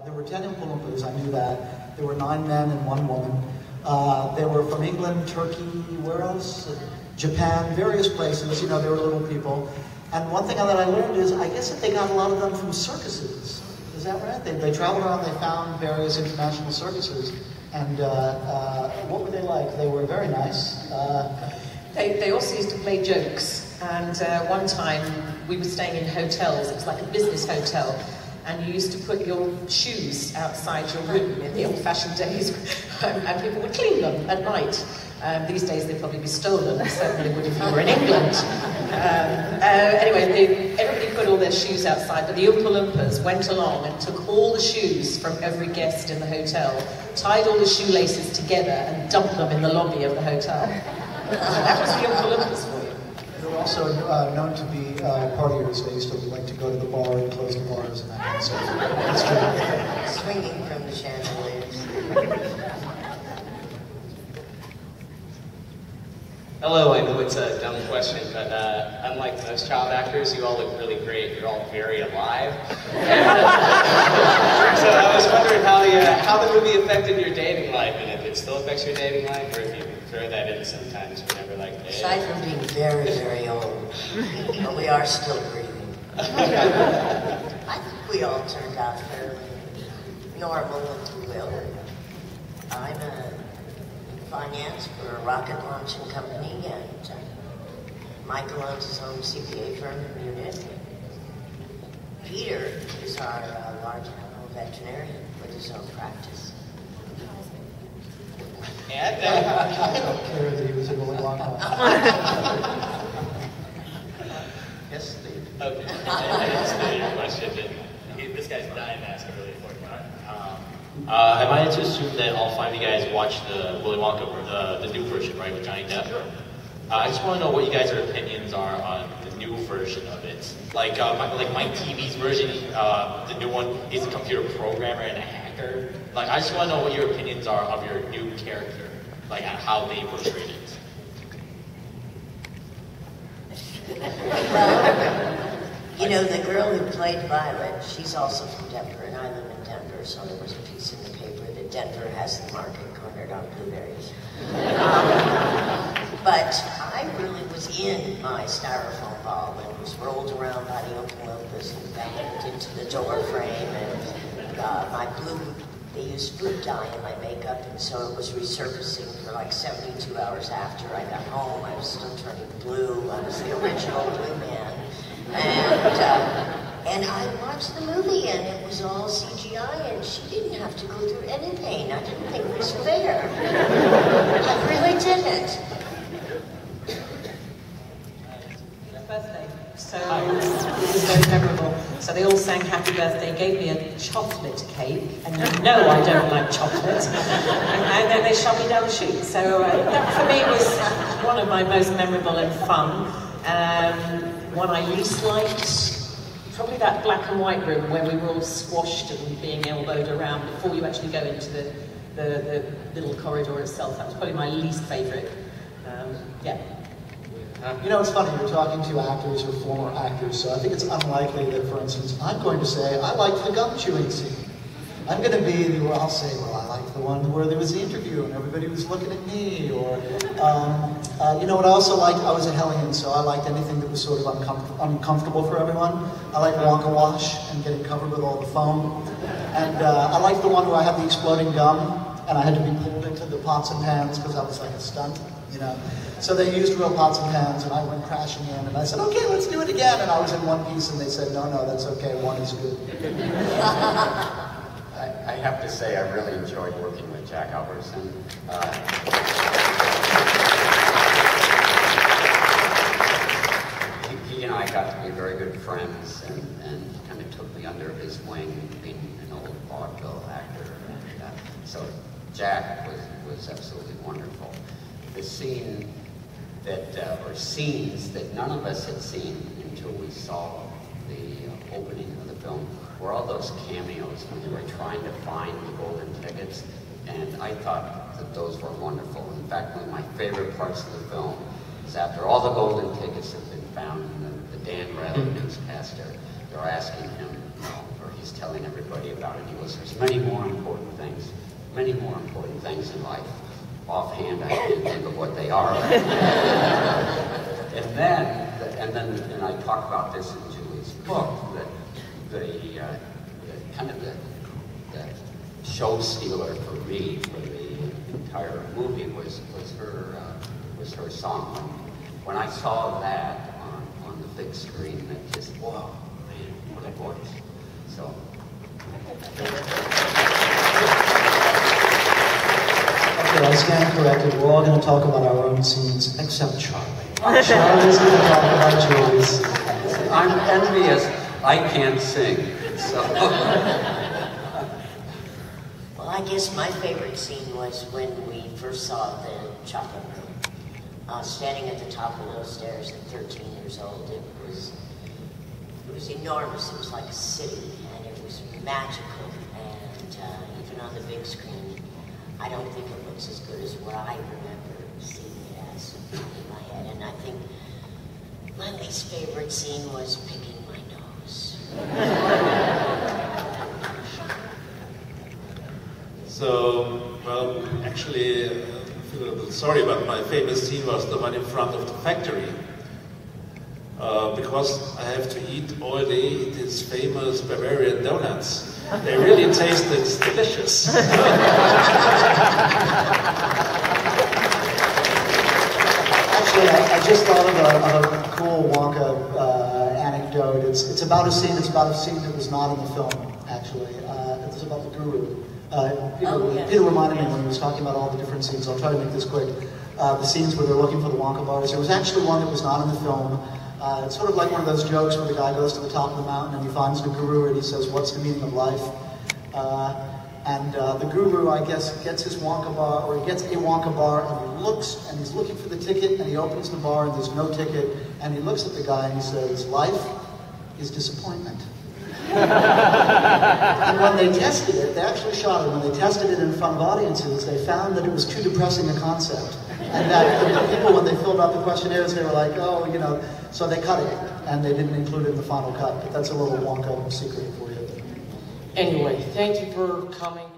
There were 10 Oompa Loompas, I knew that. There were 9 men and 1 woman. They were from England, Turkey, where else? Japan, various places. You know, they were little people. And one thing that I learned is, I guess that they got a lot of them from circuses. Is that right? They traveled around, they found various international circuses. And what were they like? They were very nice. They also used to play jokes. And one time, we were staying in hotels. It was like a business hotel. And you used to put your shoes outside your room in the old-fashioned days, and people would clean them at night. These days they'd probably be stolen, certainly would if you were in England. Anyway, everybody put all their shoes outside, but the Oompa Loompas went along and took all the shoes from every guest in the hotel, tied all the shoelaces together and dumped them in the lobby of the hotel. That was the Oompa Loompas for you. They were also known to be partiers. They used to like to go to the bar and close the bars and that kind of stuff. That's true. Swinging from the chandeliers. Hello, I know it's a dumb question, but unlike most child actors, you all look really great. You're all very alive. So I was wondering how the movie affected your dating life, and if it still affects your dating life, or if you throw that in sometimes whenever, like, hey. Aside from being very, very old, but we are still breathing. I think we all turned out fairly normal, if you will. I'm in finance for a rocket launching company, and Michael owns his own CPA firm in Munich. Peter is our large animal veterinarian with his own practice. And I don't care that he was in Willy Wonka. Yes, Steve. Okay. I didn't say your question. This guy's dying to ask a really important one. Am I to assume that all 5 of you guys watched the Willy Wonka, the new version, right, with Johnny Depp? I just want to know what you guys' opinions are on the new version of it. Like my TV's version, the new one, is a computer programmer and a hacker. Like, I just want to know what your opinions are of your new character, like how they portrayed it. Well, you know, the girl who played Violet, she's also from Denver, and I live in Denver, so there was a piece in the paper that Denver has the market cornered on blueberries. But I really was in my styrofoam ball when it was rolled around by the Oompa Loompas and banged into the door frame, and my blue, they used blue dye in my makeup, and so it was resurfacing for like 72 hours after I got home. I was still turning blue. I was the original blue man. And I watched the movie, and it was all CGI, and she didn't have to go through any pain. I didn't think it was fair. I really didn't. Birthday. So it was very memorable. So they all sang happy birthday, gave me a chocolate cake, and you know I don't like chocolate. And then they shot me down the chute. So that for me was one of my most memorable and fun. One I least liked, probably that black and white room where we were all squashed and being elbowed around before you actually go into the little corridor itself. That was probably my least favourite. Yeah. You know, it's funny, you're talking to actors or former actors, so I think it's unlikely that, for instance, I'm going to say, I liked the gum chewing scene. I'm going to be the, well, I'll say, well, I liked the one where there was the interview and everybody was looking at me, or, you know what I also liked? I was a hellion, so I liked anything that was sort of uncomfortable for everyone. I liked Wonka Wash and getting covered with all the foam. And I liked the one where I had the exploding gum, and I had to be pulled into the pots and pans because I was like a stunt, you know. So they used real pots and pans, and I went crashing in, and I said, okay, let's do it again. And I was in one piece, and they said, no, that's okay, one is good. I have to say, I really enjoyed working with Jack Albertson. He and I got to be very good friends, and kind of took me under his wing, being an old vaudeville actor. And, so Jack was absolutely wonderful. The scene that, or scenes that none of us had seen until we saw the opening of the film, were all those cameos when they were trying to find the golden tickets, and I thought that those were wonderful. In fact, one of my favorite parts of the film is after all the golden tickets have been found, and the Dan Rather newscaster, they're asking him, or he's telling everybody about it, he goes, there's there's many more important things in life. Offhand, I can't think of what they are. and I talk about this in Julie's book, that the show stealer for me for the entire movie was her song. When I saw that on the big screen, it just, whoa, man, what a voice. So. Okay, I stand corrected. We're all going to talk about our own scenes, except Charlie. Charlie's going to talk about Julie's. I'm envious. I can't sing, so. Well, I guess my favorite scene was when we first saw the chocolate room. Standing at the top of those stairs at 13 years old, it was enormous. It was like a city, and it was magical. And even on the big screen, I don't think it looks as good as what I remember seeing it as in my head. And I think my least favorite scene was picking my nose. So, well, actually, I feel a little sorry, but my famous scene was the one in front of the factory. Because I have to eat all day these famous Bavarian donuts. They really tasted delicious. Actually, I just thought of a cool Wonka anecdote. It's about a scene that was not in the film, actually. It's about the guru. Peter reminded me when he was talking about all the different scenes. I'll try to make this quick. The scenes where they're looking for the Wonka bars. There was actually one that was not in the film. It's sort of like one of those jokes where the guy goes to the top of the mountain and he finds the guru and he says, "What's the meaning of life?" The guru, I guess, gets his Wonka bar, or he gets a Wonka bar, and he looks, and he's looking for the ticket, and he opens the bar, and there's no ticket, and he looks at the guy and he says, "Life is disappointment." And when they tested it, they actually shot it, when they tested it in front of audiences, they found that it was too depressing a concept. And that the people, when they filled out the questionnaires, they were like, oh, you know, so they cut it, and they didn't include it in the final cut. But that's a little Wonka secret for you. Anyway, thank you for coming.